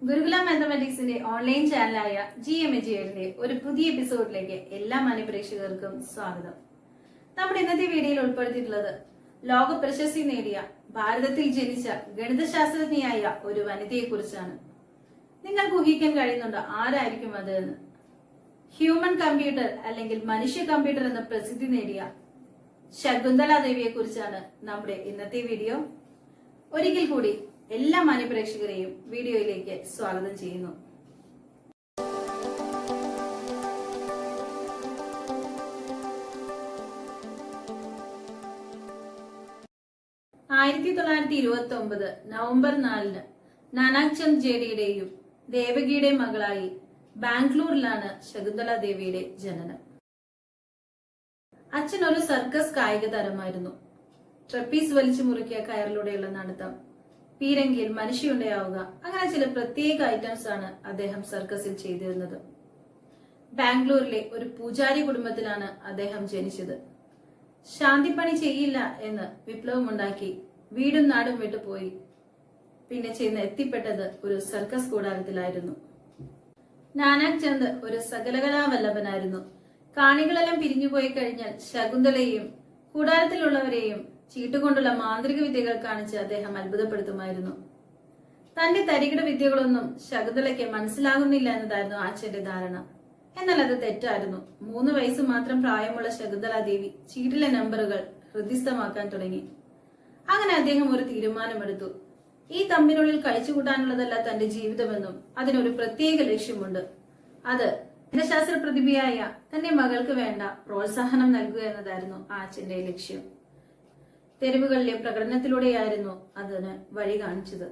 ഗുരുകുല മാത്തമാറ്റിക്സിന്റെ ഓൺലൈൻ ചാനലായ GMAGയുടെ ഒരു പുതിയ എപ്പിസോഡിലേക്ക് എല്ലാ മാന്യപ്രേക്ഷകർക്കും സ്വാഗതം. നമ്മുടെ ഇന്നത്തെ വീഡിയോയിൽ ഉൾപ്പെടുത്തിയിട്ടുള്ളത് ലോക പ്രശസ്തി നേടിയ ഭാരതത്തിൽ ജനിച്ച ഗണിതശാസ്ത്രജ്ഞയായ ഒരു വനിതയെ കുറിച്ചാണ്. നിങ്ങൾക്ക് ഊഹിക്കാൻ കഴിയുന്നുണ്ടോ ആരായിരിക്കും അത് എന്ന്? ഹ്യൂമൻ കമ്പ്യൂട്ടർ അല്ലെങ്കിൽ മനുഷ്യ കമ്പ്യൂട്ടർ എന്ന പ്രസിദ്ധി നേടിയ ശകുന്തള ദേവിയെ കുറിച്ചാണ് നമ്മുടെ ഇന്നത്തെ വീഡിയോ. ഒരിക്കൽ കൂടി എല്ലാ മാന്യപ്രേക്ഷകരെയും വീഡിയോയിലേക്ക് സ്വാഗതം ചെയ്യുന്നു. നവംബർ 4 നാനാക് ചന്ദ് ജേഡിയുടെയും ദേവകിയുടെയും മകളായി ബാംഗ്ലൂരിലാണ് ശകുന്തള ദേവിയുടെ ജനനം. അച്ഛൻ ഒരു സർക്കസ് കായിക താരമായിരുന്നു. ട്രപ്പീസ് വലിച്ചു മുറുക്കിയ കയറിലൂടെയുള്ള നടത്തം, പീരങ്കിയിൽ മനുഷ്യയുണ്ടാവുക, അങ്ങനെ ചില പ്രത്യേക ഐറ്റംസ് ആണ് അദ്ദേഹം സർക്കസിൽ ചെയ്തിരുന്നത്. ബാംഗ്ലൂരിലെ ഒരു പൂജാരി കുടുംബത്തിലാണ് അദ്ദേഹം ജനിച്ചത്. ശാന്തിപ്പണി ചെയ്യില്ല എന്ന് വിപ്ലവമുണ്ടാക്കി വീടും നാടും വിട്ടുപോയി പിന്നെ ചെന്ന് എത്തിപ്പെട്ടത് ഒരു സർക്കസ് കൂടാരത്തിലായിരുന്നു. നാനാക് ചന്ദ് ഒരു സകലകലാവല്ലഭനായിരുന്നു. കാണികളെല്ലാം പിരിഞ്ഞുപോയി കഴിഞ്ഞാൽ ശകുന്തളയെയും കൂടാരത്തിലുള്ളവരെയും ചീട്ടുകൊണ്ടുള്ള മാന്ത്രിക വിദ്യകൾ കാണിച്ച് അദ്ദേഹം അത്ഭുതപ്പെടുത്തുമായിരുന്നു. തന്റെ തരികിട വിദ്യകളൊന്നും ശകുന്തളയ്ക്ക് മനസ്സിലാകുന്നില്ല എന്നതായിരുന്നു അച്ഛന്റെ ധാരണ. എന്നാൽ അത് തെറ്റായിരുന്നു. 3 വയസ്സ് മാത്രം പ്രായമുള്ള ശകുന്തള ദേവി ചീട്ടിലെ നമ്പറുകൾ ഹൃദിസ്ഥമാക്കാൻ തുടങ്ങി. അങ്ങനെ അദ്ദേഹം ഒരു തീരുമാനമെടുത്തു. ഈ തമ്പിനുള്ളിൽ കഴിച്ചുകൂട്ടാനുള്ളതല്ല തന്റെ ജീവിതമെന്നും അതിനൊരു പ്രത്യേക ലക്ഷ്യമുണ്ട്. അത് ഗണിതശാസ്ത്ര പ്രതിഭയായ തന്റെ മകൾക്ക് വേണ്ട പ്രോത്സാഹനം നൽകുക എന്നതായിരുന്നു ആ അച്ഛന്റെ ലക്ഷ്യം. തെരുവുകളിലെ പ്രകടനത്തിലൂടെയായിരുന്നു അതിന് വഴി കാണിച്ചത്.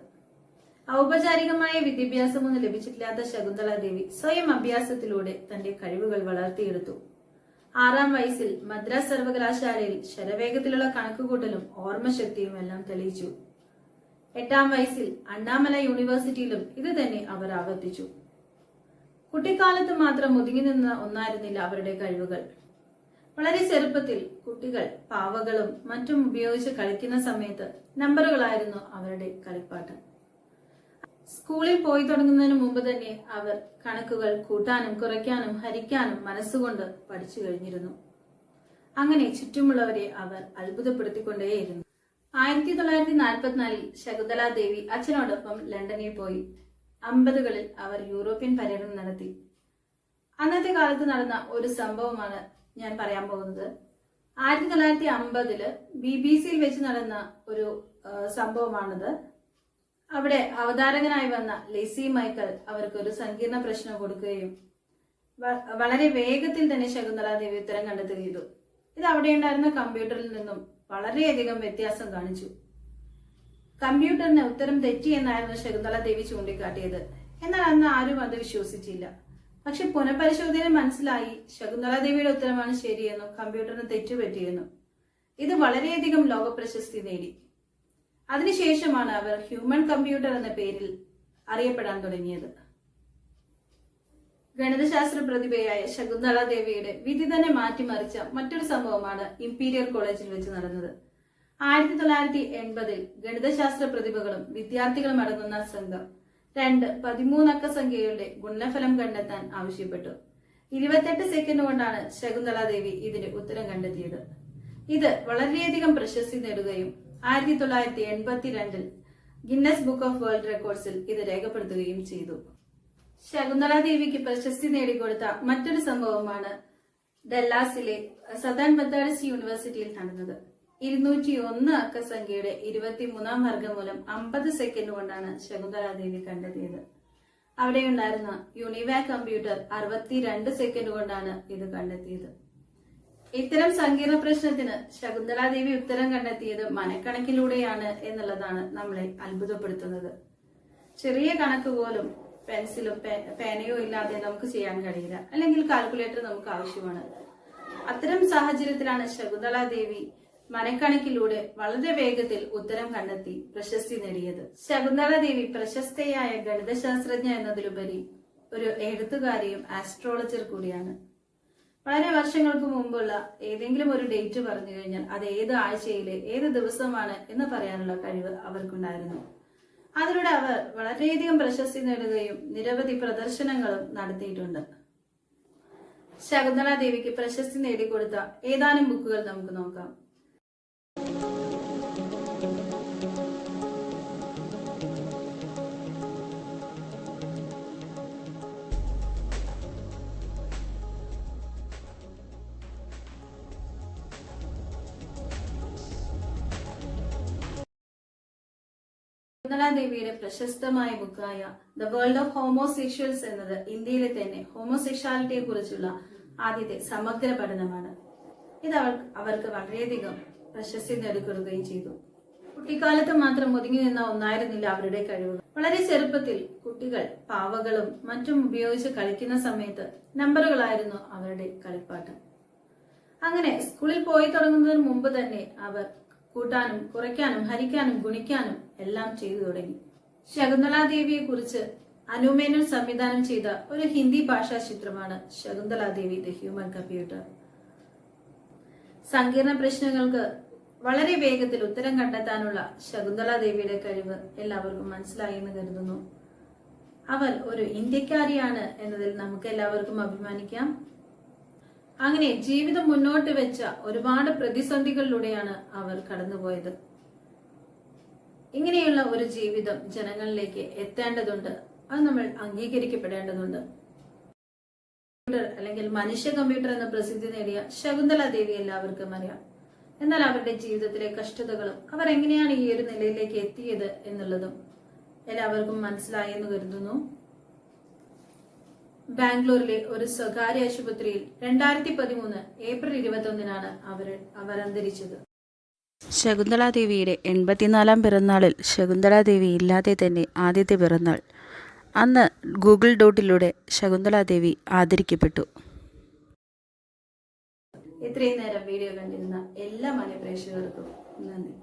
ഔപചാരികമായ വിദ്യാഭ്യാസമൊന്നും ലഭിച്ചിട്ടില്ലാത്ത ശകുന്തള ദേവി സ്വയം അഭ്യാസത്തിലൂടെ തന്റെ കഴിവുകൾ വളർത്തിയെടുത്തു. 6-ാം വയസ്സിൽ മദ്രാസ് സർവകലാശാലയിൽ ശരവേഗത്തിലുള്ള കണക്കുകൂട്ടലും ഓർമ്മശക്തിയും എല്ലാം തെളിയിച്ചു. 8-ാം വയസ്സിൽ അണ്ണാമല യൂണിവേഴ്സിറ്റിയിലും ഇത് തന്നെ അവർ ആവർത്തിച്ചു. കുട്ടിക്കാലത്ത് മാത്രം ഒതുങ്ങി നിന്ന ഒന്നായിരുന്നില്ല അവരുടെ കഴിവുകൾ. വളരെ ചെറുപ്പത്തിൽ കുട്ടികൾ പാവകളും മറ്റും ഉപയോഗിച്ച് കളിക്കുന്ന സമയത്ത് നമ്പറുകളായിരുന്നു അവരുടെ കളിപ്പാട്ടം. സ്കൂളിൽ പോയി തുടങ്ങുന്നതിന് മുമ്പ് തന്നെ അവർ കണക്കുകൾ കൂട്ടാനും കുറയ്ക്കാനും ഹരിക്കാനും മനസ്സുകൊണ്ട് പഠിച്ചു കഴിഞ്ഞിരുന്നു. അങ്ങനെ ചുറ്റുമുള്ളവരെ അവർ അത്ഭുതപ്പെടുത്തിക്കൊണ്ടേയിരുന്നു. 1944 ശകുന്തള ദേവി അച്ഛനോടൊപ്പം ലണ്ടനിൽ പോയി. 50കളിൽ അവർ യൂറോപ്യൻ പര്യടനം നടത്തി. അന്നത്തെ കാലത്ത് നടന്ന ഒരു സംഭവമാണ് ഞാൻ പറയാൻ പോകുന്നത്. 1950 BBC വെച്ച് നടന്ന ഒരു സംഭവമാണിത്. അവിടെ അവതാരകനായി വന്ന ലെസി മൈക്കൽ അവർക്ക് ഒരു സങ്കീർണ പ്രശ്നം കൊടുക്കുകയും വളരെ വേഗത്തിൽ തന്നെ ശകുന്തള ദേവി ഉത്തരം കണ്ടെത്തുകയും ചെയ്തു. ഇത് അവിടെ ഉണ്ടായിരുന്ന കമ്പ്യൂട്ടറിൽ നിന്നും വളരെയധികം വ്യത്യാസം കാണിച്ചു. കമ്പ്യൂട്ടറിന് ഉത്തരം തെറ്റി എന്നായിരുന്നു ശകുന്തള ദേവി ചൂണ്ടിക്കാട്ടിയത്. എന്നാൽ അന്ന് ആരും അത് വിശ്വസിച്ചില്ല. പക്ഷെ പുനഃപരിശോധന മനസ്സിലായി ശകുന്തള ദേവിയുടെ ഉത്തരമാണ് ശരിയെന്നും കമ്പ്യൂട്ടറിന് തെറ്റുപറ്റിയെന്നും. ഇത് വളരെയധികം ലോക പ്രശസ്തി നേടി. അതിനുശേഷമാണ് അവർ ഹ്യൂമൻ കമ്പ്യൂട്ടർ എന്ന പേരിൽ അറിയപ്പെടാൻ തുടങ്ങിയത്. ഗണിതശാസ്ത്ര പ്രതിഭയായ ശകുന്തള ദേവിയുടെ വിധി തന്നെ മാറ്റിമറിച്ച മറ്റൊരു സംഭവമാണ് ഇംപീരിയൽ കോളേജിൽ വെച്ച് നടന്നത്. 1980 ഗണിതശാസ്ത്ര പ്രതിഭകളും വിദ്യാർത്ഥികളും അടങ്ങുന്ന സംഘം 2 13 അക്ക സംഖ്യകളുടെ ഗുണനഫലം കണ്ടെത്താൻ ആവശ്യപ്പെട്ടു. 28 സെക്കൻഡ് കൊണ്ടാണ് ശകുന്തള ദേവി ഇതിന്റെ ഉത്തരം കണ്ടെത്തിയത്. ഇത് വളരെയധികം പ്രശസ്തി നേടുകയും 1982 ഗിന്നസ് ബുക്ക് ഓഫ് വേൾഡ് റെക്കോർഡ്സിൽ ഇത് രേഖപ്പെടുത്തുകയും ചെയ്തു. ശകുന്തള ദേവിക്ക് പ്രശസ്തി നേടിക്കൊടുത്ത മറ്റൊരു സംഭവമാണ് ഡല്ലാസിലെ സദേൺ മെത്തഡിസ്റ്റ് യൂണിവേഴ്സിറ്റിയിൽ നടന്നത്. 201 അക്ക സംഖ്യയുടെ 23-ാം വർഗ്ഗമൂലം 50 സെക്കൻഡ് കൊണ്ടാണ് ശകുന്തള ദേവി കണ്ടെത്തിയത്. അവിടെയുണ്ടായിരുന്ന യൂണിവാക് കമ്പ്യൂട്ടർ 62 സെക്കൻഡ് കൊണ്ടാണ് ഇത് കണ്ടെത്തിയത്. ഇത്തരം സങ്കീർണ പ്രശ്നത്തിന് ശകുന്തള ദേവി ഉത്തരം കണ്ടെത്തിയത് മനക്കണക്കിലൂടെയാണ് എന്നുള്ളതാണ് നമ്മളെ അത്ഭുതപ്പെടുത്തുന്നത്. ചെറിയ കണക്ക് പോലും പെൻസിലും പേനയോ ഇല്ലാതെ നമുക്ക് ചെയ്യാൻ കഴിയില്ല, അല്ലെങ്കിൽ കാൽക്കുലേറ്റർ നമുക്ക് ആവശ്യമാണ്. അത്തരം സാഹചര്യത്തിലാണ് ശകുന്തള ദേവി മനക്കണക്കിലൂടെ വളരെ വേഗത്തിൽ ഉത്തരം കണ്ടെത്തി പ്രശസ്തി നേടിയത്. ശകുന്തള ദേവി പ്രശസ്തയായ ഗണിതശാസ്ത്രജ്ഞ എന്നതിലുപരി ഒരു എഴുത്തുകാരിയും ആസ്ട്രോളജർ കൂടിയാണ്. വളരെ വർഷങ്ങൾക്ക് മുമ്പുള്ള ഏതെങ്കിലും ഒരു ഡേറ്റ് പറഞ്ഞു കഴിഞ്ഞാൽ അത് ഏത് ആഴ്ചയിലെ ഏത് ദിവസമാണ് എന്ന് പറയാനുള്ള കഴിവ് അവർക്കുണ്ടായിരുന്നു. അതിലൂടെ അവർ വളരെയധികം പ്രശസ്തി നേടുകയും നിരവധി പ്രദർശനങ്ങളും നടത്തിയിട്ടുണ്ട്. ശകുന്തള ദേവിക്ക് പ്രശസ്തി നേടിക്കൊടുത്ത ഏതാനും ബുക്കുകൾ നമുക്ക് നോക്കാം. ശകുന്തള ദേവിയുടെ പ്രശസ്തമായ ബുക്കായ ദ വേൾഡ് ഓഫ് ഹോമോസെക്ഷൽസ് എന്നത് ഇന്ത്യയിലെ തന്നെ ഹോമോസെക്ഷാലിറ്റിയെ കുറിച്ചുള്ള ആദ്യത്തെ സമഗ്ര പഠനമാണ്. ഇത് അവർക്ക് വളരെയധികം പ്രശസ്തി നേടിക്കൊടുക്കുകയും ചെയ്തു. കുട്ടിക്കാലത്ത് മാത്രം ഒതുങ്ങി നിന്ന ഒന്നായിരുന്നില്ല അവരുടെ കഴിവുകൾ. വളരെ ചെറുപ്പത്തിൽ കുട്ടികൾ പാവകളും മറ്റും ഉപയോഗിച്ച് കളിക്കുന്ന സമയത്ത് നമ്പറുകളായിരുന്നു അവരുടെ കളിപ്പാട്ടം. അങ്ങനെ സ്കൂളിൽ പോയി തുടങ്ങുന്നതിന് മുമ്പ് തന്നെ അവർ കൂട്ടാനും കുറയ്ക്കാനും ഹരിക്കാനും ഗുണിക്കാനും എല്ലാം ചെയ്തു തുടങ്ങി. ശകുന്തള ദേവിയെ കുറിച്ച് അനുമേനോൻ സംവിധാനം ചെയ്ത ഒരു ഹിന്ദി ഭാഷാ ചിത്രമാണ് ശകുന്തള ദേവി ദ ഹ്യൂമൻ കമ്പ്യൂട്ടർ. സങ്കീർണ പ്രശ്നങ്ങൾക്ക് വളരെ വേഗത്തിൽ ഉത്തരം കണ്ടെത്താനുള്ള ശകുന്തള ദേവിയുടെ കഴിവ് എല്ലാവർക്കും മനസ്സിലായി എന്ന് കരുതുന്നു. അവർ ഒരു ഇന്ത്യക്കാരിയാണ് എന്നതിൽ നമുക്ക് എല്ലാവർക്കും അഭിമാനിക്കാം. അങ്ങനെ ജീവിതം മുന്നോട്ട് വെച്ച ഒരുപാട് പ്രതിസന്ധികളിലൂടെയാണ് അവർ കടന്നുപോയത്. ഇങ്ങനെയുള്ള ഒരു ജീവിതം ജനങ്ങളിലേക്ക് എത്തേണ്ടതുണ്ട്. അത് നമ്മൾ അംഗീകരിക്കപ്പെടേണ്ടതുണ്ട്. അല്ലെങ്കിൽ മനുഷ്യ കമ്പ്യൂട്ടർ എന്ന പ്രസിദ്ധി നേടിയ ശകുന്തള ദേവി എല്ലാവർക്കും അറിയാം. എന്നാൽ അവരുടെ ജീവിതത്തിലെ കഷ്ടതകളും അവർ എങ്ങനെയാണ് ഈ ഒരു നിലയിലേക്ക് എത്തിയത് എന്നുള്ളതും എല്ലാവർക്കും മനസ്സിലായി എന്ന് കരുതുന്നു. ബാംഗ്ലൂരിലെ ഒരു സ്വകാര്യ ആശുപത്രിയിൽ 2013 ഏപ്രിൽ 21 അവർ അന്തരിച്ചത്. ശകുന്തള ദേവിയുടെ 84-ാം പിറന്നാളിൽ ശകുന്തള ദേവി ഇല്ലാതെ തന്നെ ആദ്യത്തെ പിറന്നാൾ. അന്ന് ഗൂഗിൾ ഡോട്ടിലൂടെ ശകുന്തള ദേവി ആദരിക്കപ്പെട്ടു. ഇത്രയും നേരം വീഡിയോ കണ്ടിരുന്ന എല്ലാ മാന്യ പ്രേക്ഷകർക്കും നന്ദി.